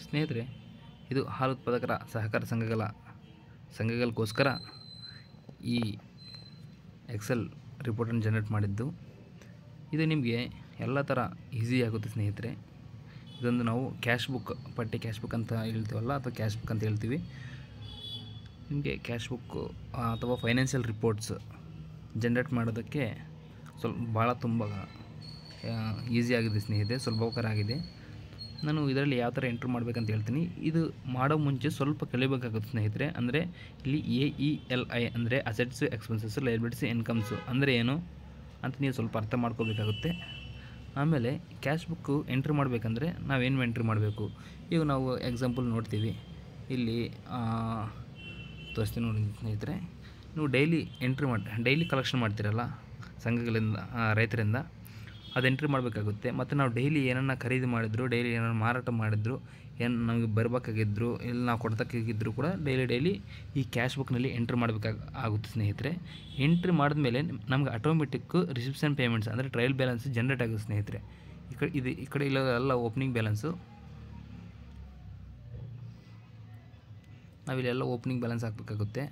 ಸ್ನೇಹಿತರೆ, ಇದು ಹಾಲು ಉತ್ಪಾದಕರ ಸಹಕಾರ ಸಂಘಗಳಿಗೋಸ್ಕರ ಈ ಎಕ್ಸೆಲ್ ರಿಪೋರ್ಟನ್ನು ಜನರೇಟ್ ಮಾಡಿದ್ದು. ಇದು ನಿಮಗೆ ಎಲ್ಲ ಥರ ಈಸಿ ಆಗುತ್ತೆ ಸ್ನೇಹಿತರೆ. ಇದೊಂದು ನಾವು ಕ್ಯಾಶ್ ಬುಕ್ ಅಂತ ಹೇಳ್ತೀವಲ್ಲ, ಅಥವಾ ಕ್ಯಾಶ್ ಬುಕ್ ಅಂತ ಹೇಳ್ತೀವಿ. ನಿಮಗೆ ಕ್ಯಾಶ್ ಬುಕ್ ಅಥವಾ ಫೈನಾನ್ಷಿಯಲ್ ರಿಪೋರ್ಟ್ಸ್ ಜನರೇಟ್ ಮಾಡೋದಕ್ಕೆ ತುಂಬ ಈಸಿ ಆಗಿದೆ ಸ್ನೇಹಿತರೆ, ಸುಲಭಕರ ಆಗಿದೆ. ನಾನು ಇದರಲ್ಲಿ ಯಾವ ಥರ ಎಂಟ್ರ್ ಮಾಡಬೇಕಂತ ಹೇಳ್ತೀನಿ. ಇದು ಮಾಡೋ ಮುಂಚೆ ಸ್ವಲ್ಪ ಕಲಿಬೇಕಾಗುತ್ತೆ ಸ್ನೇಹಿತರೆ. ಅಂದರೆ ಇಲ್ಲಿ AELI ಅಂದರೆ ಅಸೆಟ್ಸು, ಎಕ್ಸ್ಪೆನ್ಸಸ್ಸು, ಲಯಬಿಲಿಟೀಸ್, ಇನ್ಕಮ್ಸು ಅಂದರೆ ಏನು ಅಂತ ನೀವು ಸ್ವಲ್ಪ ಅರ್ಥ ಮಾಡ್ಕೋಬೇಕಾಗುತ್ತೆ. ಆಮೇಲೆ ಕ್ಯಾಶ್ ಬುಕ್ಕು ಎಂಟ್ರಿ ಮಾಡಬೇಕಂದ್ರೆ ನಾವೇನು ಎಂಟ್ರಿ ಮಾಡಬೇಕು, ಈಗ ನಾವು ಎಕ್ಸಾಂಪಲ್ ನೋಡ್ತೀವಿ. ಇಲ್ಲಿ ತೋರಿಸ್ತೀನಿ ನೋಡಿ ಸ್ನೇಹಿತರೆ. ನೀವು ಡೈಲಿ ಕಲೆಕ್ಷನ್ ಮಾಡ್ತೀರಲ್ಲ ಸಂಘಗಳಿಂದ, ರೈತರಿಂದ, ಅದು ಎಂಟ್ರಿ ಮಾಡಬೇಕಾಗುತ್ತೆ. ಮತ್ತು ನಾವು ಡೈಲಿ ಏನನ್ನ ಖರೀದಿ ಮಾಡಿದ್ರು, ಡೈಲಿ ಏನನ್ನ ಮಾರಾಟ ಮಾಡಿದ್ರು, ಏನು ನಮಗೆ ಬರಬೇಕಾಗಿದ್ರು, ಇಲ್ಲಿ ನಾವು ಕೊಡ್ತಕ್ಕಾಗಿದ್ರು ಕೂಡ ಡೈಲಿ ಈ ಕ್ಯಾಶ್ ಬುಕ್ನಲ್ಲಿ ಎಂಟ್ರಿ ಮಾಡಬೇಕಾಗುತ್ತೆ ಸ್ನೇಹಿತರೆ. ಎಂಟ್ರಿ ಮಾಡಿದ್ಮೇಲೆ ನಮ್ಗೆ ಆಟೋಮೆಟಿಕ್ಕು ರಿಸಿಪ್ಷನ್ ಪೇಮೆಂಟ್ಸ್ ಅಂದರೆ ಟ್ರಯಲ್ ಬ್ಯಾಲೆನ್ಸ್ ಜನ್ರೇಟ್ ಆಗುತ್ತೆ ಸ್ನೇಹಿತರೆ. ಈ ಕಡೆ ಇಲ್ಲಲ್ಲ ಓಪನಿಂಗ್ ಬ್ಯಾಲೆನ್ಸು, ನಾವಿಲ್ಲೆಲ್ಲ ಓಪನಿಂಗ್ ಬ್ಯಾಲೆನ್ಸ್ ಹಾಕಬೇಕಾಗುತ್ತೆ.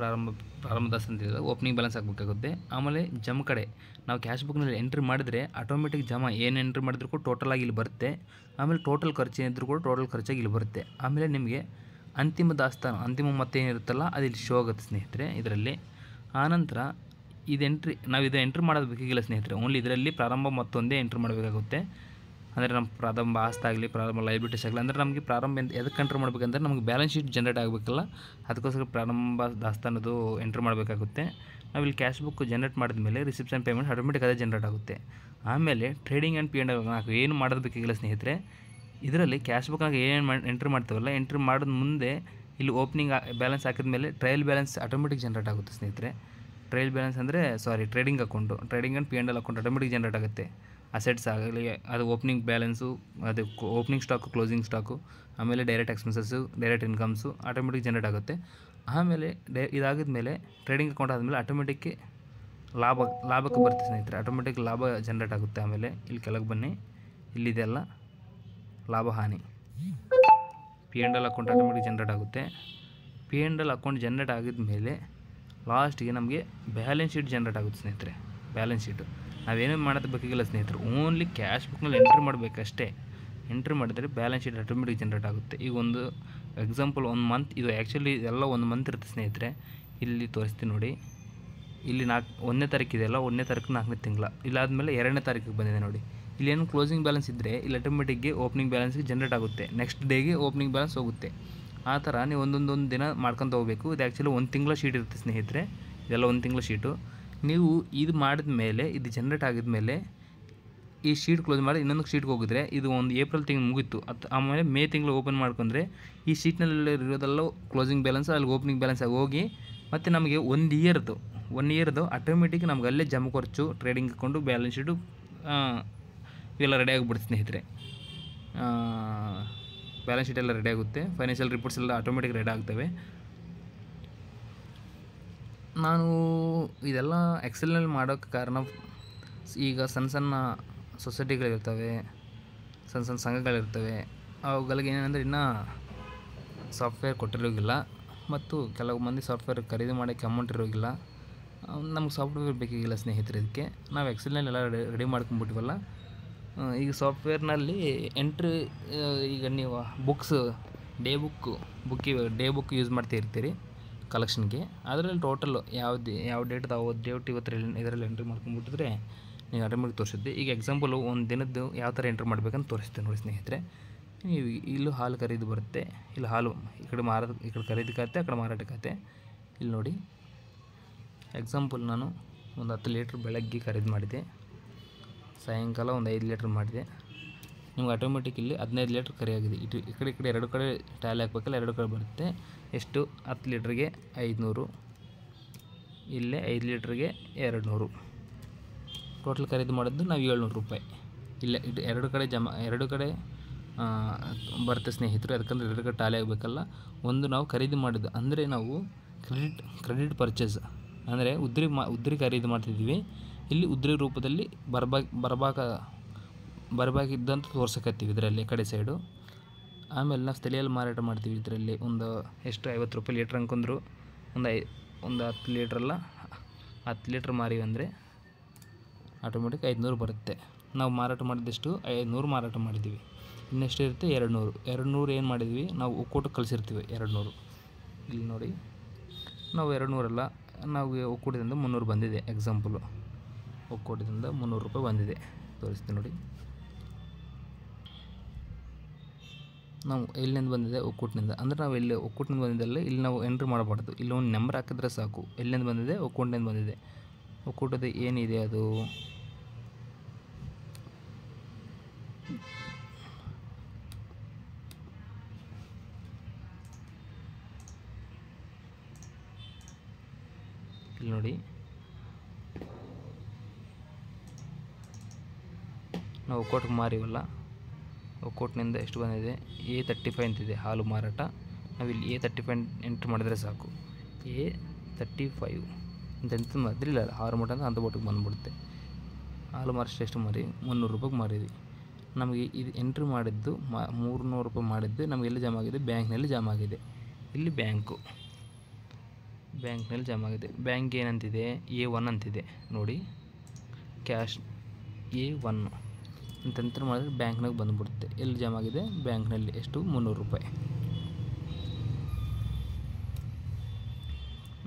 ಪ್ರಾರಂಭದಾಸ ಅಂತಿಲ್ಲ, ಓಪನಿಂಗ್ ಬ್ಯಾಲೆನ್ಸ್ ಹಾಕಬೇಕಾಗುತ್ತೆ. ಆಮೇಲೆ ಜಮ್ ಕಡೆ ನಾವು ಕ್ಯಾಶ್ ಬುಕ್ನಲ್ಲಿ ಎಂಟ್ರಿ ಮಾಡಿದರೆ ಆಟೋಮೆಟಿಕ್ ಜಮಾ ಏನು ಎಂಟ್ರಿ ಮಾಡಿದ್ರು ಕೂಡ ಟೋಟಲಾಗಿ ಇಲ್ಲಿ ಬರುತ್ತೆ. ಆಮೇಲೆ ಟೋಟಲ್ ಖರ್ಚು ಏನಿದ್ರು ಕೂಡ ಟೋಟಲ್ ಖರ್ಚಾಗಿ ಇಲ್ಲಿ ಬರುತ್ತೆ. ಆಮೇಲೆ ನಿಮಗೆ ಅಂತಿಮ ಮೊತ್ತ ಏನಿರುತ್ತಲ್ಲ ಅದು ಇಲ್ಲಿ ಶೋ ಆಗುತ್ತೆ ಸ್ನೇಹಿತರೆ ಇದರಲ್ಲಿ. ಆನಂತರ ಇದು ಎಂಟ್ರಿ ಮಾಡೋದು ಬೇಕಾಗಿಲ್ಲ ಸ್ನೇಹಿತರೆ. ಓನ್ಲಿ ಇದರಲ್ಲಿ ಪ್ರಾರಂಭ ಮೊತ್ತೊಂದೇ ಎಂಟ್ರಿ ಮಾಡಬೇಕಾಗುತ್ತೆ. ಅಂದರೆ ನಮ್ಮ ಪ್ರಾರಂಭ ಆಸ್ತಿ ಆಗಲಿ, ಪ್ರಾರಂಭ ಲಯಬಿಲಿಟೀಸ್ ಆಗಲಿ, ಅಂದರೆ ನಮಗೆ ಪ್ರಾರಂಭ ಎದಕ್ಕೆ ಎಂಟ್ರಿ ಮಾಡಬೇಕಂದ್ರೆ ನಮಗೆ ಬ್ಯಾಲೆನ್ಸ್ ಶೀಟ್ ಜನರೇಟ್ ಆಗಬೇಕಲ್ಲ, ಅದಕ್ಕೋಸ್ಕರ ಪ್ರಾರಂಭ ದಾಸ್ತಾನದು ಎಂಟ್ರಿ ಮಾಡಬೇಕಾಗುತ್ತೆ. ನಾವಿಲ್ಲಿ ಕ್ಯಾಶ್ ಬುಕ್ ಜನರೇಟ್ ಮಾಡಿದ್ಮೇಲೆ ರಿಸಿಪ್ಷನ್ ಪೇಮೆಂಟ್ ಆಟೋಮೆಟಿಕ್ ಅದೇ ಜನರೇಟ್ ಆಗುತ್ತೆ. ಆಮೇಲೆ ಟ್ರೇಡಿಂಗ್ ಆ್ಯಂಡ್ P&L ನಾವು ಏನು ಮಾಡೋದು ಬೇಕಾಗಿಲ್ಲ ಸ್ನೇಹಿತರೆ. ಇದರಲ್ಲಿ ಕ್ಯಾಶ್ ಬುಕ್ನಾಗ ಏನು ಎಂಟ್ರಿ ಮಾಡ್ತೀವಲ್ಲ, ಎಂಟ್ರಿ ಮಾಡಿದ ಮುಂದೆ ಇಲ್ಲಿ ಓಪನಿಂಗ್ ಬ್ಯಾಲೆನ್ಸ್ ಹಾಕಿದ ಮೇಲೆ ಟ್ರಯಲ್ ಬ್ಯಾಲೆನ್ಸ್ ಆಟೋಮೆಟಿಕ್ ಜನರೇಟ್ ಆಗುತ್ತೆ ಸ್ನೇಹಿತರೆ. ಟ್ರಯಲ್ ಬ್ಯಾಲೆನ್ಸ್ ಅಂದರೆ trading and P&L account automatic generate ಆಗುತ್ತೆ. ಅಸೆಟ್ಸ್ ಆಗಲಿ, ಅದು ಓಪನಿಂಗ್ ಬ್ಯಾಲೆನ್ಸು, ಅದು ಓಪನಿಂಗ್ ಸ್ಟಾಕು, ಕ್ಲೋಸಿಂಗ್ ಸ್ಟಾಕು, ಆಮೇಲೆ direct expenses, direct incomes automatic generate ಆಗುತ್ತೆ. ಆಮೇಲೆ ಇದಾಗಿದ ಮೇಲೆ ಟ್ರೇಡಿಂಗ್ ಅಕೌಂಟ್ ಆದಮೇಲೆ ಆಟೋಮೆಟಿಕ್ ಲಾಭಕ್ಕೆ ಬರುತ್ತೆ ಸ್ನೇಹಿತರೆ. ಆಟೋಮೆಟಿಕ್ ಲಾಭ ಜನರೇಟ್ ಆಗುತ್ತೆ. ಆಮೇಲೆ ಇಲ್ಲಿ ಕೆಳಗೆ ಬನ್ನಿ, ಇಲ್ಲಿದೆಲ್ಲ ಲಾಭ ಹಾನಿ. P&L ಅಕೌಂಟ್ ಆಟೋಮೆಟಿಕ್ ಜನರೇಟ್ ಆಗುತ್ತೆ. P&L ಅಕೌಂಟ್ ಜನರೇಟ್ ಆಗಿದ ಮೇಲೆ ಲಾಸ್ಟಿಗೆ ನಮಗೆ ಬ್ಯಾಲೆನ್ಸ್ ಶೀಟ್ ಜನರೇಟ್ ಆಗುತ್ತೆ ಸ್ನೇಹಿತರೆ. ಬ್ಯಾಲೆನ್ಸ್ ಶೀಟು ನಾವೇನು ಮಾಡೋದು ಬೇಕಾಗಿಲ್ಲ ಸ್ನೇಹಿತರೆ. ಓನ್ಲಿ ಕ್ಯಾಶ್ ಬುಕ್ನಲ್ಲಿ ಎಂಟ್ರಿ ಮಾಡಬೇಕಷ್ಟೇ. ಎಂಟ್ರಿ ಮಾಡಿದರೆ ಬ್ಯಾಲೆನ್ಸ್ ಶೀಟ್ ಆಟೋಮೆಟಿಕ್ ಜನರೇಟ್ ಆಗುತ್ತೆ. ಈಗ ಒಂದು ಎಕ್ಸಾಂಪಲ್, 1 ಮಂತ್, ಇದು ಆ್ಯಕ್ಚುಲಿ ಎಲ್ಲ 1 ಮಂತ್ ಇರುತ್ತೆ ಸ್ನೇಹಿತರೆ. ಇಲ್ಲಿ ತೋರಿಸ್ತೀನಿ ನೋಡಿ. ಇಲ್ಲಿ 1ನೇ ತಾರೀಕು ಇದೆಯಲ್ಲ, 1ನೇ ತಾರೀಕು 4ನೇ ತಿಂಗಳ, ಇಲ್ಲಾದಮೇಲೆ 2ನೇ ತಾರೀಕಿಗೆ ಬಂದಿದೆ ನೋಡಿ. ಇಲ್ಲೇನು ಕ್ಲೋಸಿಂಗ್ ಬ್ಯಾಲೆನ್ಸ್ ಇದ್ದರೆ ಇಲ್ಲಿ ಆಟೋಮೆಟಿಕ್ಗೆ ಓಪನಿಂಗ್ ಬ್ಯಾಲೆನ್ಸ್ಗೆ ಜನರೇಟ್ ಆಗುತ್ತೆ. ನೆಕ್ಸ್ಟ್ ಡೇಗೆ ಓಪನಿಂಗ್ ಬ್ಯಾಲೆನ್ಸ್ ಹೋಗುತ್ತೆ. ಆ ಥರ ನೀವು ಒಂದೊಂದು ದಿನ ಮಾಡ್ಕೊತ ಹೋಗಬೇಕು. ಇದು ಆ್ಯಕ್ಚುಲಿ 1 ತಿಂಗಳ ಶೀಟ್ ಇರುತ್ತೆ ಸ್ನೇಹಿತರೆ. ಇದೆಲ್ಲ 1 ತಿಂಗಳ ಶೀಟು. ನೀವು ಇದು ಮಾಡಿದ ಮೇಲೆ, ಇದು ಜನರೇಟ್ ಆಗಿದ ಮೇಲೆ ಈ ಶೀಟ್ ಕ್ಲೋಸ್ ಮಾಡಿ ಇನ್ನೊಂದು ಶೀಟ್ಗೆ ಹೋಗಿದ್ರೆ, ಇದು ಒಂದು ಏಪ್ರಿಲ್ ತಿಂಗಳು ಮುಗೀತು. ಆಮೇಲೆ ಮೇ ತಿಂಗಳು ಓಪನ್ ಮಾಡ್ಕೊಂಡ್ರೆ ಈ ಶೀಟ್ನಲ್ಲಿ ಇರೋದೆಲ್ಲ ಕ್ಲೋಸಿಂಗ್ ಬ್ಯಾಲೆನ್ಸ್ ಅಲ್ಲಿ ಓಪನಿಂಗ್ ಬ್ಯಾಲೆನ್ಸ್ ಆಗಿ ಹೋಗಿ ಮತ್ತು ನಮಗೆ 1 ಇಯರ್ದು ಆಟೋಮೆಟಿಕ್ ನಮ್ಗೆ ಅಲ್ಲೇ ಜಮ ಖರ್ಚು, ಟ್ರೇಡಿಂಗ್ ಅಕೌಂಟು, ಬ್ಯಾಲೆನ್ಸ್ ಶೀಟು ಇವೆಲ್ಲ ರೆಡಿ ಆಗಿಬಿಡುತ್ತೆ ಸ್ನೇಹಿತರೆ. ಬ್ಯಾಲೆನ್ಸ್ ಶೀಟ್ ಎಲ್ಲ ರೆಡಿ ಆಗುತ್ತೆ. ಫೈನಾನ್ಷಿಯಲ್ ರಿಪೋರ್ಟ್ಸ್ ಎಲ್ಲ ಆಟೋಮೆಟಿಕ್ ರೆಡಿ ಆಗ್ತವೆ. ನಾನು ಇದೆಲ್ಲ ಎಕ್ಸೆಲ್ನಲ್ಲಿ ಮಾಡೋಕ್ಕೆ ಕಾರಣ, ಈಗ ಸಣ್ಣ ಸೊಸೈಟಿಗಳಿರ್ತವೆ, ಸಣ್ಣ ಸಂಘಗಳಿರ್ತವೆ, ಅವುಗಳಿಗೆ ಏನಂದರೆ ಇನ್ನೂ ಸಾಫ್ಟ್ವೇರ್ ಕೊಟ್ಟಿರೋಗಿಲ್ಲ, ಮತ್ತು ಕೆಲವು ಮಂದಿ ಸಾಫ್ಟ್ವೇರ್ ಖರೀದಿ ಮಾಡೋಕ್ಕೆ ಅಮೌಂಟ್ ಇರೋಗಿಲ್ಲ. ನಮ್ಗೆ ಸಾಫ್ಟ್ವೇರ್ ಬೇಕಾಗಿಲ್ಲ ಸ್ನೇಹಿತರೆ. ಇದಕ್ಕೆ ನಾವು ಎಕ್ಸೆಲ್ನಲ್ಲೆಲ್ಲ ರೆಡಿ ಮಾಡ್ಕೊಂಬಿಟ್ಟಿವಲ್ಲ. ಈಗ ಸಾಫ್ಟ್ವೇರ್ನಲ್ಲಿ ಎಂಟ್ರಿ, ಈಗ ನೀವು ಡೇ ಬುಕ್ ಯೂಸ್ ಮಾಡ್ತಾ ಇರ್ತೀರಿ ಕಲೆಕ್ಷನ್ಗೆ. ಅದರಲ್ಲಿ ಟೋಟಲ್ ಯಾವ ಡೇಟ್ದು ಡೇಟ್ ಇದರಲ್ಲಿ ಎಂಟ್ರಿ ಮಾಡ್ಕೊಂಡ್ಬಿಟ್ಟಿದ್ರೆ ನೀವು ಆಟೋಮೆಟಿಕ್ ತೋರಿಸುತ್ತೆ. ಈಗ ಎಕ್ಸಾಂಪಲು ಒಂದು ದಿನದ್ದು ಯಾವ ಥರ ಎಂಟ್ರಿ ಮಾಡಬೇಕಂತ ತೋರಿಸ್ತೇನೆ ನೋಡಿ ಸ್ನೇಹಿತರೆ. ನೀವು ಇಲ್ಲೂ ಹಾಲು ಖರೀದಿ ಬರುತ್ತೆ. ಇಲ್ಲಿ ಹಾಲು ಈ ಕಡೆ ಖರೀದಿ ಖಾತೆ, ಆ ಕಡೆ ಮಾರಾಟ ಖಾತೆ. ಇಲ್ಲಿ ನೋಡಿ, ಎಕ್ಸಾಂಪಲ್ ನಾನು ಒಂದು 10 ಲೀಟ್ರ್ ಬೆಳಗ್ಗೆ ಖರೀದಿ ಮಾಡಿದೆ, ಸಾಯಂಕಾಲ ಒಂದು 5 ಲೀಟ್ರ್ ಮಾಡಿದೆ. ನಿಮ್ಗೆ ಆಟೋಮೆಟಿಕ್ ಇಲ್ಲಿ 15 ಲೀಟ್ರ್ ಕರಿಯಾಗಿದೆ. ಈ ಕಡೆ ಎರಡು ಕಡೆ ಟ್ಯಾಲಿ ಹಾಕಬೇಕಲ್ಲ, 2 ಕಡೆ ಬರುತ್ತೆ. ಎಷ್ಟು? 10 ಲೀಟ್ರಿಗೆ 500, ಇಲ್ಲೇ 5 ಲೀಟ್ರಿಗೆ 200. ಟೋಟಲ್ ಖರೀದಿ ಮಾಡಿದ್ದು ನಾವು 700 ರೂಪಾಯಿ. ಇಲ್ಲೇ ಎರಡು ಕಡೆ ಬರುತ್ತೆ ಸ್ನೇಹಿತರು. ಅದಕ್ಕಂದ್ರೆ 2 ಕಡೆ ಟ್ಯಾಲಿ ಆಗಬೇಕಲ್ಲ. ಒಂದು ನಾವು ಖರೀದಿ ಮಾಡಿದ್ದು ಅಂದರೆ ನಾವು ಕ್ರೆಡಿಟ್ ಪರ್ಚೇಸ್ ಅಂದರೆ ಉದ್ರಿ ಖರೀದಿ ಮಾಡ್ತಿದ್ದೀವಿ. ಇಲ್ಲಿ ಉದ್ರಿ ರೂಪದಲ್ಲಿ ಬರಬೇಕಿದ್ದಂತ ತೋರ್ಸಕತ್ತೀವಿ ಇದರಲ್ಲಿ ಕಡೆ ಸೈಡು. ಆಮೇಲೆ ನಾವು ಸ್ಥಳೀಯಲ್ಲಿ ಮಾರಾಟ ಮಾಡ್ತೀವಿ. ಇದರಲ್ಲಿ ಒಂದು ಎಷ್ಟು 50 ರೂಪಾಯಿ ಲೀಟ್ರ್ ಅನ್ಕೊಂಡ್ರು ಒಂದು 10 ಲೀಟ್ರಲ್ಲ 10 ಲೀಟ್ರ್ ಮಾರೀವಿ ಅಂದರೆ ಆಟೋಮೆಟಿಕ್ 500 ಬರುತ್ತೆ. ನಾವು ಮಾರಾಟ ಮಾಡಿದಷ್ಟು 500 ಮಾರಾಟ ಮಾಡಿದ್ದೀವಿ. ಇನ್ನೆಷ್ಟು ಇರುತ್ತೆ 200 ಏನು ಮಾಡಿದ್ವಿ ನಾವು ಒಕ್ಕೂಟಕ್ಕೆ ಕಳಿಸಿರ್ತೀವಿ 200. ಇಲ್ಲಿ ನೋಡಿ ನಾವು 200 ಅಲ್ಲ, ನಾವು ಒಕ್ಕೂಟದಿಂದ 300 ಬಂದಿದೆ. ಎಕ್ಸಾಂಪಲು ಒಕ್ಕೂಟದಿಂದ 300 ರೂಪಾಯಿ ಬಂದಿದೆ, ತೋರಿಸ್ತೀನಿ ನೋಡಿ. ನಾವು ಎಲ್ಲಿಂದ ಬಂದಿದೆ ಒಕ್ಕೂಟದಿಂದ ಅಂದರೆ ನಾವು ಎಲ್ಲಿ ಒಕ್ಕೂಟದಿಂದ ಬಂದಿದ್ದಲ್ಲ, ಇಲ್ಲಿ ನಾವು ಎಂಟ್ರಿ ಮಾಡಬಾರ್ದು. ಇಲ್ಲಿ ಒಂದು ನಂಬರ್ ಹಾಕಿದ್ರೆ ಸಾಕು. ಎಲ್ಲಿಂದ ಬಂದಿದೆ ಒಕ್ಕೂಟದಿಂದ ಬಂದಿದೆ. ಒಕ್ಕೂಟದ ಏನಿದೆ ಅದು ಇಲ್ಲಿ ನೋಡಿ. ನಾವು ಒಕ್ಕೂಟಕ್ಕೆ ಮಾರಿವಲ್ಲ, ಒಕ್ಕೂಟನಿಂದ ಎಷ್ಟು ಬಂದಿದೆ A35 ಅಂತಿದೆ ಹಾಲು ಮಾರಾಟ. ನಾವಿಲ್ಲಿ A35 ಎಂಟ್ರ್ ಮಾಡಿದರೆ ಸಾಕು. A35 ಅಂತ ಎಂತ ಮಾಡಿದ್ರಿಲ್ಲ ಹಾಲು ಮಾರಾಟ ಅಂತ ಬೋಟಿಗೆ ಬಂದುಬಿಡುತ್ತೆ. ಹಾಲು ಮಾರಾಟ ಎಷ್ಟು ಮಾರಿ 300 ರೂಪಾಯಿಗೆ ಮಾರಿದ್ವಿ. ನಮಗೆ ಇದು ಎಂಟ್ರಿ ಮಾಡಿದ್ದು 300 ರೂಪಾಯಿ ಮಾಡಿದ್ದು ನಮಗೆ ಎಲ್ಲಿ ಜಮಾ ಆಗಿದೆ, ಬ್ಯಾಂಕ್ನಲ್ಲಿ ಜಮಾ ಆಗಿದೆ. ಇಲ್ಲಿ ಬ್ಯಾಂಕ್ನಲ್ಲಿ ಜಮಾ ಆಗಿದೆ. ಬ್ಯಾಂಕ್ ಏನಂತಿದೆ A1 ಅಂತಿದೆ ನೋಡಿ. ಕ್ಯಾಶ್ A1 ಅಂತ ಎಂಟ್ರ್ ಮಾಡಿದ್ರೆ ಬ್ಯಾಂಕ್ನಾಗ ಬಂದುಬಿಡುತ್ತೆ. ಎಲ್ಲಿ ಜಮಾ ಆಗಿದೆ ಬ್ಯಾಂಕ್ನಲ್ಲಿ ಎಷ್ಟು 300 ರೂಪಾಯಿ.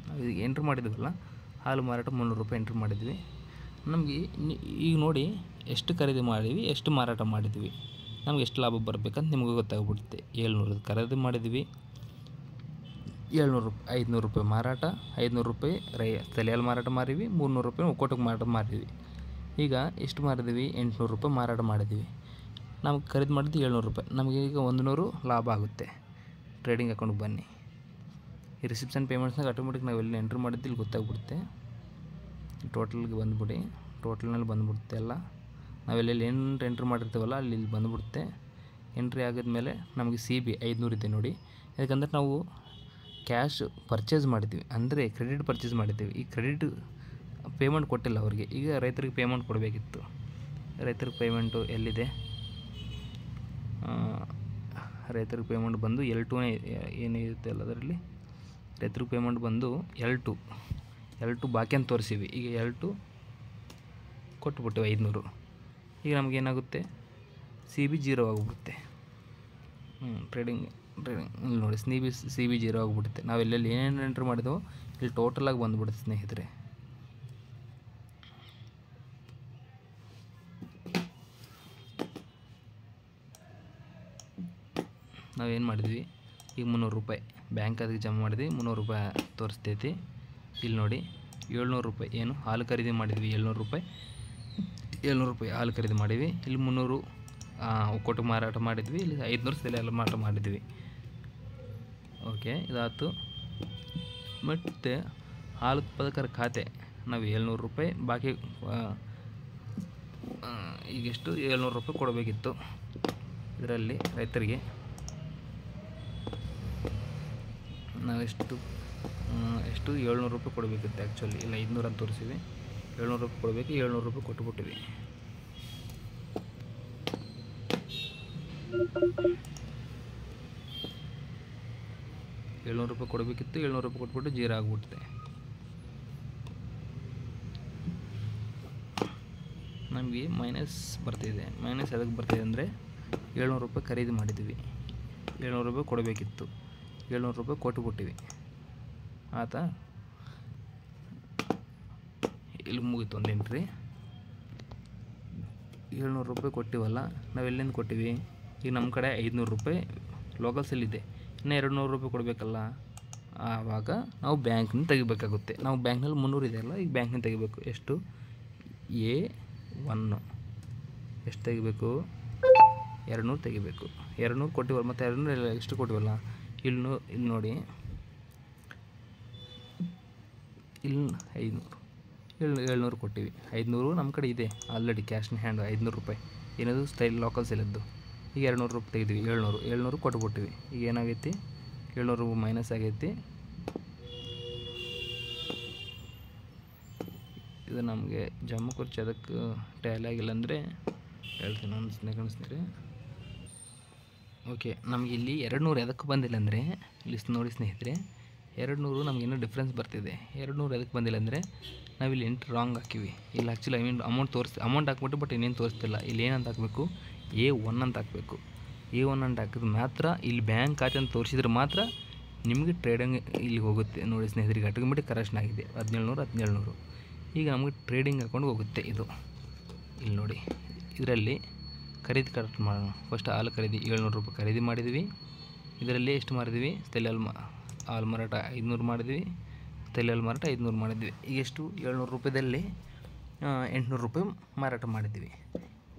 ನಾವು ಈಗ ಎಂಟ್ರ್ ಮಾಡಿದ್ವಲ್ಲ ಹಾಲು ಮಾರಾಟ 300 ರೂಪಾಯಿ ಎಂಟ್ರ್ ಮಾಡಿದ್ವಿ. ನಮಗೆ ಈಗ ನೋಡಿ ಎಷ್ಟು ಖರೀದಿ ಮಾಡಿದ್ವಿ, ಎಷ್ಟು ಮಾರಾಟ ಮಾಡಿದ್ವಿ, ನಮ್ಗೆ ಎಷ್ಟು ಲಾಭ ಬರಬೇಕಂತ ನಿಮಗೆ ಗೊತ್ತಾಗ್ಬಿಡುತ್ತೆ. 700 ಖರೀದಿ ಮಾಡಿದ್ವಿ, 700 ರೂಪಾಯಿ 500 ರೂಪಾಯಿ ಮಾರಾಟ, 500 ರೂಪಾಯಿ ತಲೆಯಲ್ಲಿ ಮಾರಾಟ ಮಾರಿದ್ವಿ, 300 ರೂಪಾಯಿ ಒಕ್ಕೂಟಕ್ಕೆ ಮಾರಾಟ ಮಾಡಿದ್ವಿ. ಈಗ ಎಷ್ಟು ಮಾರಿದ್ವಿ 800 ರೂಪಾಯಿ ಮಾರಾಟ ಮಾಡಿದ್ವಿ. ನಮ್ಗೆ ಖರೀದಿ ಮಾಡಿದ್ದು 700 ರೂಪಾಯಿ. ನಮಗೆ ಈಗ 100 ಲಾಭ ಆಗುತ್ತೆ. ಟ್ರೇಡಿಂಗ್ ಅಕೌಂಟ್ಗೆ ಬನ್ನಿ. ಈ ರಿಸಿಪ್ಷನ್ ಪೇಮೆಂಟ್ಸ್ನಾಗ ಆಟೋಮೆಟಿಕ್ ನಾವು ಎಲ್ಲಿ ಎಂಟ್ರ್ ಮಾಡಿದ್ದು ಇಲ್ಲಿ ಗೊತ್ತಾಗ್ಬಿಡುತ್ತೆ. ಟೋಟಲ್ಗೆ ಬಂದುಬಿಡಿ, ಟೋಟಲ್ನಲ್ಲಿ ಬಂದುಬಿಡುತ್ತೆ ಎಲ್ಲ. ನಾವೆಲ್ಲೆಲ್ಲಿ ಎಂಟ್ರ್ ಮಾಡಿರ್ತೀವಲ್ಲ ಅಲ್ಲಿ ಇಲ್ಲಿ ಬಂದುಬಿಡುತ್ತೆ. ಎಂಟ್ರಿ ಆಗಿದ್ಮೇಲೆ ನಮಗೆ CB 500 ಇದೆ ನೋಡಿ. ಯಾಕಂದರೆ ನಾವು ಕ್ಯಾಶ್ ಪರ್ಚೇಸ್ ಮಾಡಿದ್ದೀವಿ, ಅಂದರೆ ಕ್ರೆಡಿಟ್ ಪರ್ಚೇಸ್ ಮಾಡಿದ್ದೀವಿ. ಈ ಕ್ರೆಡಿಟ್ ಪೇಮೆಂಟ್ ಕೊಟ್ಟಿಲ್ಲ ಅವ್ರಿಗೆ. ಈಗ ರೈತರಿಗೆ ಪೇಮೆಂಟ್ ಕೊಡಬೇಕಿತ್ತು. ರೈತರಿಗೆ ಪೇಮೆಂಟು ಎಲ್ಲಿದೆ, ರೈತರಿಗೆ ಪೇಮೆಂಟ್ ಬಂದು L2 ಏನಿರುತ್ತೆ ಅಲ್ಲ ಅದರಲ್ಲಿ ರೈತರಿಗೆ ಪೇಮೆಂಟ್ ಬಂದು L2 ಬಾಕಿ ಅಂತ ತೋರಿಸಿವಿ. ಈಗ L2 ಕೊಟ್ಬಿಟ್ಟಿವಿ 500. ಈಗ ನಮಗೇನಾಗುತ್ತೆ CB 0 ಆಗಿಬಿಡುತ್ತೆ. ಟ್ರೇಡಿಂಗ್ ಇಲ್ಲಿ ನೋಡಿ CB 0 ಆಗಿಬಿಡುತ್ತೆ. ನಾವು ಎಲ್ಲೆಲ್ಲಿ ಏನೇನು ಎಂಟ್ರ್ ಮಾಡಿದೆವೋ ಇಲ್ಲಿ ಟೋಟಲಾಗಿ ಬಂದುಬಿಡುತ್ತೆ ಸ್ನೇಹಿತರೆ. ನಾವೇನು ಮಾಡಿದ್ವಿ ಈಗ 300 ರೂಪಾಯಿ ಬ್ಯಾಂಕ್ ಅದಕ್ಕೆ ಜಮಾ ಮಾಡಿದ್ವಿ. 300 ರೂಪಾಯಿ ತೋರಿಸ್ತೈತಿ. ಇಲ್ಲಿ ನೋಡಿ 700 ರೂಪಾಯಿ ಏನು ಹಾಲು ಖರೀದಿ ಮಾಡಿದ್ವಿ. 700 ರೂಪಾಯಿ ಹಾಲು ಖರೀದಿ ಮಾಡಿದ್ವಿ. ಇಲ್ಲಿ 300 ಒಕ್ಕೂಟಕ್ಕೆ ಮಾರಾಟ ಮಾಡಿದ್ವಿ. ಇಲ್ಲಿ 500 ಸೆಲೆಲ್ಲ ಮಾರಾಟ ಮಾಡಿದ್ವಿ. ಓಕೆ, ಇದಾಯ್ತು. ಮತ್ತು ಹಾಲು ಉತ್ಪಾದಕರ ಖಾತೆ ನಾವು 700 ರೂಪಾಯಿ ಬಾಕಿ ಈಗೆಷ್ಟು 700 ರೂಪಾಯಿ ಕೊಡಬೇಕಿತ್ತು. ಇದರಲ್ಲಿ ರೈತರಿಗೆ ನಾವೆಷ್ಟು 700 ರೂಪಾಯಿ ಕೊಡಬೇಕಿತ್ತು. ಆ್ಯಕ್ಚುಲಿ ಇಲ್ಲ 500 ಅಂತ ತೋರಿಸಿವಿ. 700 ರೂಪಾಯಿ ಕೊಡಬೇಕು. 700 ರೂಪಾಯಿ ಕೊಟ್ಟುಬಿಟ್ಟಿವಿ. ₹700 ಕೊಡಬೇಕಿತ್ತು. 700 ರೂಪಾಯಿ ಕೊಟ್ಬಿಟ್ಟು 0 ಆಗಿಬಿಡುತ್ತೆ. ನಮಗೆ ಮೈನಸ್ ಬರ್ತಿದೆ. ಮೈನಸ್ ಅದಕ್ಕೆ ಬರ್ತಿದೆ ಅಂದರೆ 700 ರೂಪಾಯಿ ಖರೀದಿ ಮಾಡಿದ್ವಿ. 700 ರೂಪಾಯಿ ಕೊಡಬೇಕಿತ್ತು. 700 ರೂಪಾಯಿ ಕೊಟ್ಟುಬಿಟ್ಟಿವಿ. ಆಯಿತಾ, ಇಲ್ಲಿ ಮುಗೀತು ಒಂದು ಎಂಟ್ರಿ. 700 ರೂಪಾಯಿ ಕೊಟ್ಟಿವಲ್ಲ, ನಾವು ಎಲ್ಲಿಂದ ಕೊಟ್ಟಿವಿ. ಈಗ ನಮ್ಮ ಕಡೆ 500 ರೂಪಾಯಿ ಲೋಕಲ್ಸಲ್ಲಿದೆ. ಇನ್ನು 200 ರೂಪಾಯಿ ಕೊಡಬೇಕಲ್ಲ. ಆವಾಗ ನಾವು ಬ್ಯಾಂಕ್ನಿಂದ ತೆಗಿಬೇಕಾಗುತ್ತೆ. ನಾವು ಬ್ಯಾಂಕ್ನಲ್ಲಿ 300 ಇದೆ ಅಲ್ಲ, ಈಗ ಬ್ಯಾಂಕ್ನಿಂದ ತೆಗಿಬೇಕು. ಎಷ್ಟು A1 ಎಷ್ಟು ತೆಗಿಬೇಕು 200 ತೆಗಿಬೇಕು. 200 ಕೊಟ್ಟಿವಲ್ಲ, ಮತ್ತು 200 ಎಷ್ಟು ಕೊಟ್ಟಿವಲ್ಲ ಇಲ್ಲಿ ನೋಡಿ. ಇಲ್ಲಿ 700 ಕೊಟ್ಟಿವಿ. 500 ನಮ್ಮ ಕಡೆ ಇದೆ ಆಲ್ರೆಡಿ ಕ್ಯಾಶ್ನ ಹ್ಯಾಂಡ್ 500 ರೂಪಾಯಿ ಏನದು ಸ್ಟೈಲ್ ಲೋಕಲ್ ಸೇಲದ್ದು. ಈಗ 200 ರೂಪಾಯಿ ತೆಗೆದ್ವಿ. 700 ಕೊಟ್ಬಿಟ್ಟಿವಿ. ಈಗ ಏನಾಗೈತಿ 700 ರೂಪಾಯಿ ಮೈನಸ್ ಆಗೈತಿ. ಇದು ನಮಗೆ ಜಮ್ಮು ಖರ್ಚು ಅದಕ್ಕೆ ಟ್ಯಾಲಿ ಆಗಿಲ್ಲ ಅಂದರೆ ಹೇಳ್ತೀನಿ ಒಂದು ಸ್ನೇಹಿತರೆ. ಓಕೆ, ನಮಗೆ ಇಲ್ಲಿ 200 ಎದಕ್ಕೆ ಬಂದಿಲ್ಲ ಅಂದರೆ, ಇಲ್ಲಿ ನೋಡಿ ಸ್ನೇಹಿತರೆ, 200 ನಮಗೇನೋ ಡಿಫ್ರೆನ್ಸ್ ಬರ್ತಿದೆ. 200 ಎದಕ್ಕೆ ಬಂದಿಲ್ಲ ಅಂದರೆ ನಾವಿಲ್ಲಿ ಎಂಟ್ರಿ ರಾಂಗ್ ಹಾಕಿವಿ. ಇಲ್ಲಿ ಆ್ಯಕ್ಚುಲಿ ಅಮೌಂಟ್ ಹಾಕ್ಬಿಟ್ಟು, ಬಟ್ ಇನ್ನೇನು ತೋರಿಸ್ತಿಲ್ಲ. ಇಲ್ಲಿ ಏನಂತ ಹಾಕಬೇಕು, A1 ಅಂತ ಹಾಕಬೇಕು. A1 ಅಂತ ಹಾಕಿದ್ರೆ ಮಾತ್ರ ಇಲ್ಲಿ ಬ್ಯಾಂಕ್ ಖಾತೆ ಅಂತ ತೋರಿಸಿದ್ರೆ ಮಾತ್ರ ನಿಮಗೆ ಟ್ರೇಡಿಂಗ್ ಇಲ್ಲಿ ಹೋಗುತ್ತೆ. ನೋಡಿ ಸ್ನೇಹಿತರಿಗೆ ಆಟೋಮೆಟಿಕ್ ಕರೆಕ್ಷನ್ ಆಗಿದೆ 1700. ಈಗ ನಮಗೆ ಟ್ರೇಡಿಂಗ್ ಅಕೌಂಟ್ ಹೋಗುತ್ತೆ ಇದು. ಇಲ್ಲಿ ನೋಡಿ, ಇದರಲ್ಲಿ ಖರೀದಿ ಕರೆಕ್ಟ್ ಮಾಡೋಣ. ಫಸ್ಟ್ ಹಾಲು ಖರೀದಿ 700 ರೂಪಾಯಿ ಖರೀದಿ ಮಾಡಿದ್ವಿ. ಇದರಲ್ಲಿ ಎಷ್ಟು ಮಾಡಿದ್ವಿ, ಸ್ಥಳೀಯ ಹಾಲು ಮಾರಾಟ 500 ಮಾಡಿದ್ವಿ. ಸ್ಥಳೀಯ ಹಾಲು ಮಾರಾಟ 500 ಮಾಡಿದ್ವಿ. ಈಗ ಎಷ್ಟು, 700 ರೂಪಾಯಿದಲ್ಲಿ 800 ರೂಪಾಯಿ ಮಾರಾಟ ಮಾಡಿದ್ವಿ.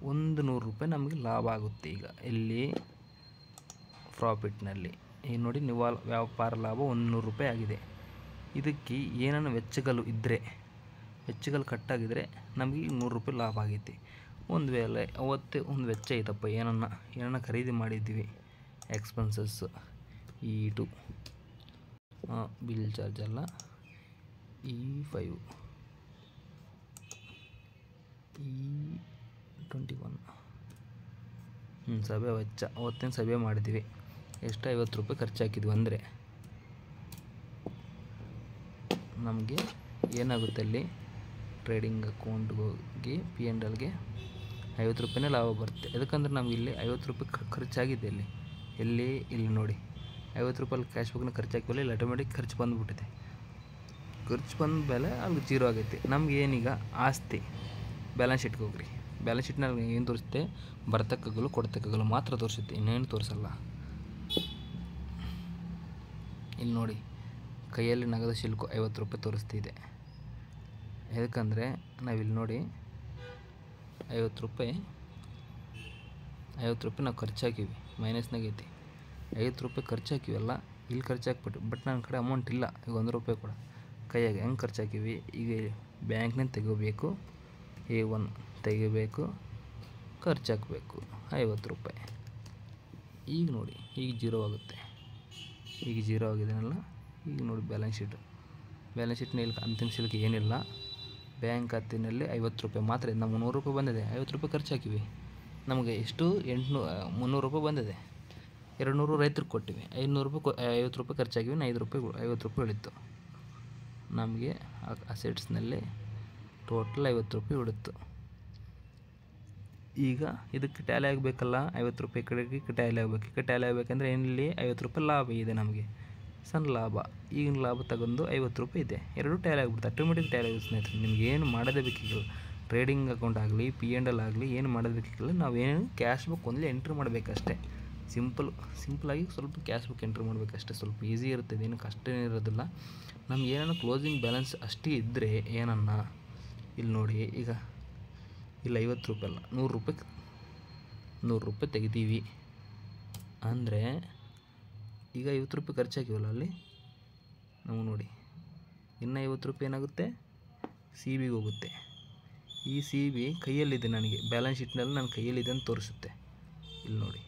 100 ರೂಪಾಯಿ ನಮಗೆ ಲಾಭ ಆಗುತ್ತೆ. ಈಗ ಇಲ್ಲಿ ಪ್ರಾಫಿಟ್ನಲ್ಲಿ ಈಗ ನೋಡಿ, ವ್ಯಾಪಾರ ಲಾಭ 100 ರೂಪಾಯಿ ಆಗಿದೆ. ಇದಕ್ಕೆ ಏನನ್ನ ವೆಚ್ಚಗಳು ಇದ್ದರೆ, ವೆಚ್ಚಗಳು ಕಟ್ಟಾಗಿದ್ದರೆ ನಮಗೆ 100 ರೂಪಾಯಿ ಲಾಭ ಆಗೈತಿ. ಒಂದು ವೇಳೆ ಅವತ್ತೇ ಒಂದು ವೆಚ್ಚ ಐತಪ್ಪ, ಏನನ್ನ ಖರೀದಿ ಮಾಡಿದ್ವಿ, ಎಕ್ಸ್ಪೆನ್ಸಸ್ E2 ಬಿಲ್ ಚಾರ್ಜ್ ಅಲ್ಲ, E5 E21 ಸಭೆ ವೆಚ್ಚ, ಅವತ್ತಿನ ಸಭೆ ಮಾಡಿದ್ವಿ. ಎಷ್ಟು 50 ರೂಪಾಯಿ ಖರ್ಚು ಹಾಕಿದ್ವಿ ಅಂದರೆ ನಮಗೆ ಏನಾಗುತ್ತೆ, ಅಲ್ಲಿ ಟ್ರೇಡಿಂಗ್ ಅಕೌಂಟ್ಗೆ ಹೋಗಿ P&Lಗೆ 50 ರೂಪಾಯಿನೇ ಲಾಭ ಬರುತ್ತೆ. ಯಾಕಂದ್ರೆ ನಮ್ಗೆ ಇಲ್ಲಿ 50 ರೂಪಾಯಿ ಖರ್ಚಾಗಿದೆ. ಇಲ್ಲಿ ನೋಡಿ, 50 ರೂಪಾಯಿ ಕ್ಯಾಶ್ ಬುಕ್ನ ಖರ್ಚು ಹಾಕಿಲ್ಲ, ಇಲ್ಲಿ ಆಟೋಮೆಟಿಕ್ ಖರ್ಚು ಬಂದುಬಿಟ್ಟಿದೆ. ಖರ್ಚು ಬಂದ ಮೇಲೆ ಅಲ್ಲಿ 0 ಆಗೈತಿ. ನಮ್ಗೆ ಏನೀಗ ಆಸ್ತಿ ಬ್ಯಾಲೆನ್ಸ್ ಶೀಟ್ಗೆ ಹೋಗ್ರಿ. ಬ್ಯಾಲೆನ್ಸ್ ಶೀಟ್ನಲ್ಲಿ ಏನು ತೋರಿಸುತ್ತೆ, ಬರ್ತಕ್ಕಗಳು ಕೊಡ್ತಕ್ಕಗಳು ಮಾತ್ರ ತೋರಿಸುತ್ತೆ, ಇನ್ನೇನು ತೋರಿಸಲ್ಲ. ಇಲ್ಲಿ ನೋಡಿ, ಕೈಯಲ್ಲಿ ನಗದು ಶಿಲ್ಕು 50 ರೂಪಾಯಿ ತೋರಿಸ್ತಿದೆ. ಯಾಕಂದರೆ ನಾವಿಲ್ಲಿ ನೋಡಿ 50 ರೂಪಾಯಿ ನಾವು ಖರ್ಚು ಹಾಕಿವಿ, ಮೈನಸ್ನಾಗ ಐತಿ. 50 ರೂಪಾಯಿ ಖರ್ಚು ಹಾಕಿವಲ್ಲ, ಇಲ್ಲಿ ಖರ್ಚು ಹಾಕ್ಬಿಟ್ಟು, ಬಟ್ ನನ್ನ ಕಡೆ ಅಮೌಂಟ್ ಇಲ್ಲ. ಈಗ 1 ರೂಪಾಯಿ ಕೂಡ ಕೈಯಾಗೆ ಹೆಂಗೆ ಖರ್ಚು ಹಾಕಿವಿ. ಈಗ ಬ್ಯಾಂಕ್ನಿಂದ ತೆಗೋಬೇಕು, A1 ತೆಗಿಬೇಕು, ಖರ್ಚು ಹಾಕಬೇಕು 50 ರೂಪಾಯಿ. ಈಗ ನೋಡಿ, ಈಗ 0 ಆಗುತ್ತೆ. ಈಗ 0 ಆಗಿದೆನಲ್ಲ. ಈಗ ನೋಡಿ ಬ್ಯಾಲೆನ್ಸ್ ಶೀಟ್ನಲ್ಲಿ ಅಂತಿಮ ಶುಲ್ಕ ಏನಿಲ್ಲ. ಬ್ಯಾಂಕ್ ಖಾತೆಯಲ್ಲಿ 50 ರೂಪಾಯಿ ಮಾತ್ರ. ನಮ್ಗೆ 100 ರೂಪಾಯಿ ಬಂದಿದೆ, 50 ರೂಪಾಯಿ ಖರ್ಚು ಹಾಕಿವಿ. ನಮಗೆ ಎಷ್ಟು 300 ರೂಪಾಯಿ ಬಂದಿದೆ. 200 ರೈತರಿಗೆ ಕೊಟ್ಟಿವಿ, 500 ರೂಪಾಯಿ 50 ರೂಪಾಯಿ ಖರ್ಚು ಹಾಕಿವಿ, 50 ರೂಪಾಯಿ ಉಳಿತು. ನಮಗೆ ಅಸೆಟ್ಸ್ನಲ್ಲಿ ಟೋಟಲ್ 50 ರೂಪಾಯಿ ಉಳಿತು. ಈಗ ಇದಕ್ಕೆ ಟ್ಯಾಲಿ ಆಗಬೇಕಲ್ಲ, 50 ರೂಪಾಯಿ ಕಡೆಗೆ ಟ್ಯಾಲಿ ಆಗಬೇಕು. ಈಗ ಟ್ಯಾಲಿ ಆಗಬೇಕಂದ್ರೆ ಏನಿಲ್ಲಿ 50 ರೂಪಾಯಿ ಲಾಭ ಇದೆ ನಮಗೆ, ಸಣ್ಣ ಲಾಭ. ಈಗಿನ ಲಾಭ ತಗೊಂಡು 50 ರೂಪಾಯಿ ಇದೆ, ಎರಡು ಟ್ಯಾಲಿ ಆಗಿಬಿಡುತ್ತೆ, ಆಟೋಮೆಟಿಕ್ ಟ್ಯಾಲಿ ಆಗುತ್ತೆ ಸ್ನೇಹಿತರೆ. ನಿಮ್ಗೆ ಏನು ಮಾಡೋದೇ ಬೇಕಿಲ್ಲ. ಟ್ರೇಡಿಂಗ್ ಅಕೌಂಟ್ ಆಗಲಿ, P&L ಆಗಲಿ, ಏನು ಮಾಡೋದು ಬೇಕಿಲ್ಲ. ನಾವೇನು ಕ್ಯಾಶ್ ಬುಕ್ ಒಂದಲೇ ಎಂಟ್ರಿ ಮಾಡಬೇಕಷ್ಟೇ. ಸಿಂಪಲಾಗಿ ಸ್ವಲ್ಪ ಕ್ಯಾಶ್ ಬುಕ್ ಎಂಟ್ರಿ ಮಾಡಬೇಕಷ್ಟೇ. ಸ್ವಲ್ಪ ಈಸಿ ಇರುತ್ತೆ, ಏನು ಕಷ್ಟ ಇರೋದಿಲ್ಲ. ನಮ್ಗೆ ಏನನ್ನ ಕ್ಲೋಸಿಂಗ್ ಬ್ಯಾಲೆನ್ಸ್ ಅಷ್ಟೇ ಇದ್ದರೆ ಏನನ್ನ, ಇಲ್ಲಿ ನೋಡಿ, ಈಗ ಇಲ್ಲಿ 50 ರೂಪಾಯಿ ಅಲ್ಲ, 100 ರೂಪಾಯಿ ತೆಗಿತೀವಿ ಅಂದರೆ ಈಗ 50 ರೂಪಾಯಿ ಖರ್ಚು ಹಾಕಿವಲ್ಲ, ಅಲ್ಲಿ ನಾವು ನೋಡಿ ಇನ್ನು 50 ರೂಪಾಯಿ ಏನಾಗುತ್ತೆ, CBಗೆ ಹೋಗುತ್ತೆ. ಈ CB ಕೈಯಲ್ಲಿದೆ ನನಗೆ, ಬ್ಯಾಲೆನ್ಸ್ ಶೀಟ್ನಲ್ಲಿ ನನ್ನ ಕೈಯಲ್ಲಿದೆ ಅಂತ ತೋರಿಸುತ್ತೆ. ಇಲ್ಲಿ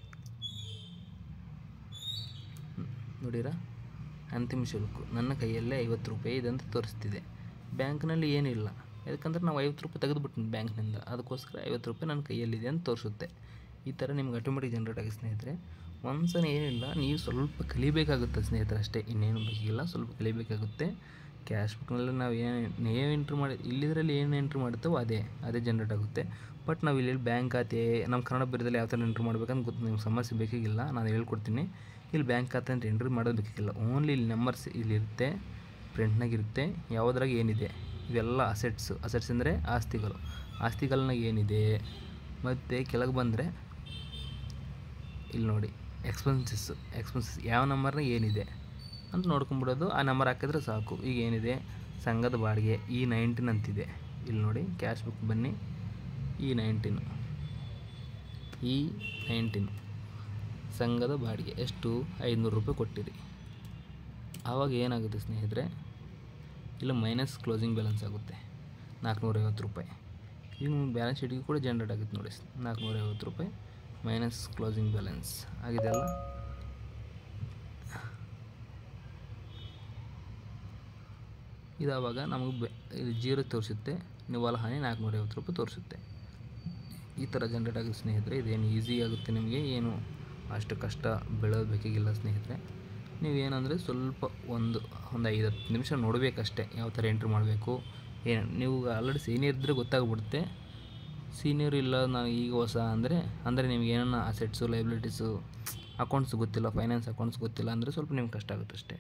ನೋಡಿರಾ, ಅಂತಿಮ ಶುಲ್ಕ ನನ್ನ ಕೈಯಲ್ಲೇ 50 ರೂಪಾಯಿ ಇದೆ ಅಂತ ತೋರಿಸ್ತಿದೆ. ಬ್ಯಾಂಕ್ನಲ್ಲಿ ಏನಿಲ್ಲ, ಯಾಕಂದ್ರೆ ನಾವು 50 ರೂಪಾಯಿ ತೆಗೆದುಬಿಟ್ಟಿನಿ ಬ್ಯಾಂಕ್ನಿಂದ, ಅದಕ್ಕೋಸ್ಕರ 50 ರೂಪಾಯಿ ನನ್ನ ಕೈಯಲ್ಲಿದೆ ಅಂತ ತೋರಿಸುತ್ತೆ. ಈ ಥರ ನಿಮ್ಗೆ ಆಟೋಮೆಟಿಕ್ ಜನರೇಟ್ ಆಗಿ ಸ್ನೇಹಿತರೆ. ಒಂದ್ಸಲ ಏನಿಲ್ಲ, ನೀವು ಸ್ವಲ್ಪ ಕಲಿಬೇಕಾಗುತ್ತೆ ಸ್ನೇಹಿತರೆ, ಅಷ್ಟೇ, ಇನ್ನೇನು ಬೇಕಿಲ್ಲ. ಸ್ವಲ್ಪ ಕಲಿಬೇಕಾಗುತ್ತೆ. ಕ್ಯಾಶ್ ಬುಕ್ನಲ್ಲಿ ನಾವು ಏನು ಎಂಟ್ರಿ ಮಾಡಿ, ಇಲ್ಲಿದ್ರಲ್ಲಿ ಏನು ಎಂಟ್ರಿ ಮಾಡ್ತೇವೋ ಅದೇ ಜನರೇಟ್ ಆಗುತ್ತೆ. ಬಟ್ ನಾವು ಇಲ್ಲಿ ಬ್ಯಾಂಕ್ ಖಾತೆ ನಮ್ಮ ಕನ್ನಡ ಬರೀದಲ್ಲಿ ಯಾವ ಥರ ಎಂಟ್ರಿ ಮಾಡ್ಬೇಕಂತ ಗೊತ್ತು, ನಿಮ್ಗೆ ಸಮಸ್ಯೆ ಬೇಕಾಗಿಲ್ಲ, ನಾನು ಹೇಳ್ಕೊಡ್ತೀನಿ. ಇಲ್ಲಿ ಬ್ಯಾಂಕ್ ಖಾತೆ ಅಂತ ಎಂಟ್ರಿ ಮಾಡೋದು ಬೇಕಾಗಿಲ್ಲ. ಓನ್ಲಿ ಇಲ್ಲಿ ನಂಬರ್ಸ್ ಇಲ್ಲಿರುತ್ತೆ, ಪ್ರಿಂಟ್ನಾಗಿರುತ್ತೆ, ಯಾವುದ್ರಾಗ ಏನಿದೆ. ಇವೆಲ್ಲ ಅಸೆಟ್ಸ್ ಅಂದರೆ ಆಸ್ತಿಗಳನ್ನಾಗ ಏನಿದೆ. ಮತ್ತು ಕೆಳಗೆ ಬಂದರೆ ಇಲ್ಲಿ ನೋಡಿ, ಎಕ್ಸ್ಪೆನ್ಸಸ್ ಯಾವ ನಂಬರ್ನಾಗ ಏನಿದೆ ಅಂತ ನೋಡ್ಕೊಂಬಿಡೋದು. ಆ ನಂಬರ್ ಹಾಕಿದ್ರೆ ಸಾಕು. ಈಗ ಏನಿದೆ, ಸಂಘದ ಬಾಡಿಗೆ E19 ಅಂತಿದೆ. ಇಲ್ಲಿ ನೋಡಿ, ಕ್ಯಾಶ್ ಬುಕ್ ಬನ್ನಿ, E19 ಸಂಘದ ಬಾಡಿಗೆ ಎಷ್ಟು, 500 ರೂಪಾಯಿ ಕೊಟ್ಟಿರಿ. ಆವಾಗ ಏನಾಗುತ್ತೆ ಸ್ನೇಹಿತರೆ, ಇಲ್ಲ ಮೈನಸ್ ಕ್ಲೋಸಿಂಗ್ ಬ್ಯಾಲೆನ್ಸ್ ಆಗುತ್ತೆ 450 ರೂಪಾಯಿ. ಈಗ ಬ್ಯಾಲೆನ್ಸ್ ಶೀಟಿಗೆ ಕೂಡ ಜನರೇಟ್ ಆಗುತ್ತೆ ನೋಡಿ, 450 ರೂಪಾಯಿ ಮೈನಸ್ ಕ್ಲೋಸಿಂಗ್ ಬ್ಯಾಲೆನ್ಸ್ ಆಗಿದೆ ಅಲ್ಲ. ಇದಾವಾಗ ನಮಗೆ 0 ತೋರಿಸುತ್ತೆ, ನಿವ್ವಳ ಹಾನಿ 450 ರೂಪಾಯಿ ತೋರಿಸುತ್ತೆ. ಈ ಥರ ಜನ್ರೇಟ್ ಆಗುತ್ತೆ ಸ್ನೇಹಿತರೆ. ಇದೇನು ಈಸಿ ಆಗುತ್ತೆ ನಿಮಗೆ, ಏನು ಅಷ್ಟು ಕಷ್ಟ ಬೀಳೋದು ಬೇಕಾಗಿಲ್ಲ ಸ್ನೇಹಿತರೆ. ನೀವೇನಂದರೆ ಸ್ವಲ್ಪ ಒಂದು 5-10 ನಿಮಿಷ ನೋಡಬೇಕಷ್ಟೇ ಯಾವ ಥರ ಎಂಟ್ರಿ ಮಾಡಬೇಕು ಏನು. ನೀವು ಆಲ್ರೆಡಿ ಸೀನಿಯರ್ ಇದ್ದರೆ ಗೊತ್ತಾಗ್ಬಿಡುತ್ತೆ. ಸೀನಿಯರ್ ಇಲ್ಲ ನಾನು ಈಗ ಹೊಸ ಅಂದರೆ ನಿಮ್ಗೆ ಏನನ್ನ ಅಸೆಟ್ಸು ಲೈಬಿಲಿಟೀಸು ಅಕೌಂಟ್ಸ್ ಗೊತ್ತಿಲ್ಲ, ಫೈನಾನ್ಸ್ ಅಕೌಂಟ್ಸ್ ಗೊತ್ತಿಲ್ಲ ಅಂದರೆ ಸ್ವಲ್ಪ ನಿಮ್ಗೆ ಕಷ್ಟ ಆಗುತ್ತೆ ಅಷ್ಟೇ.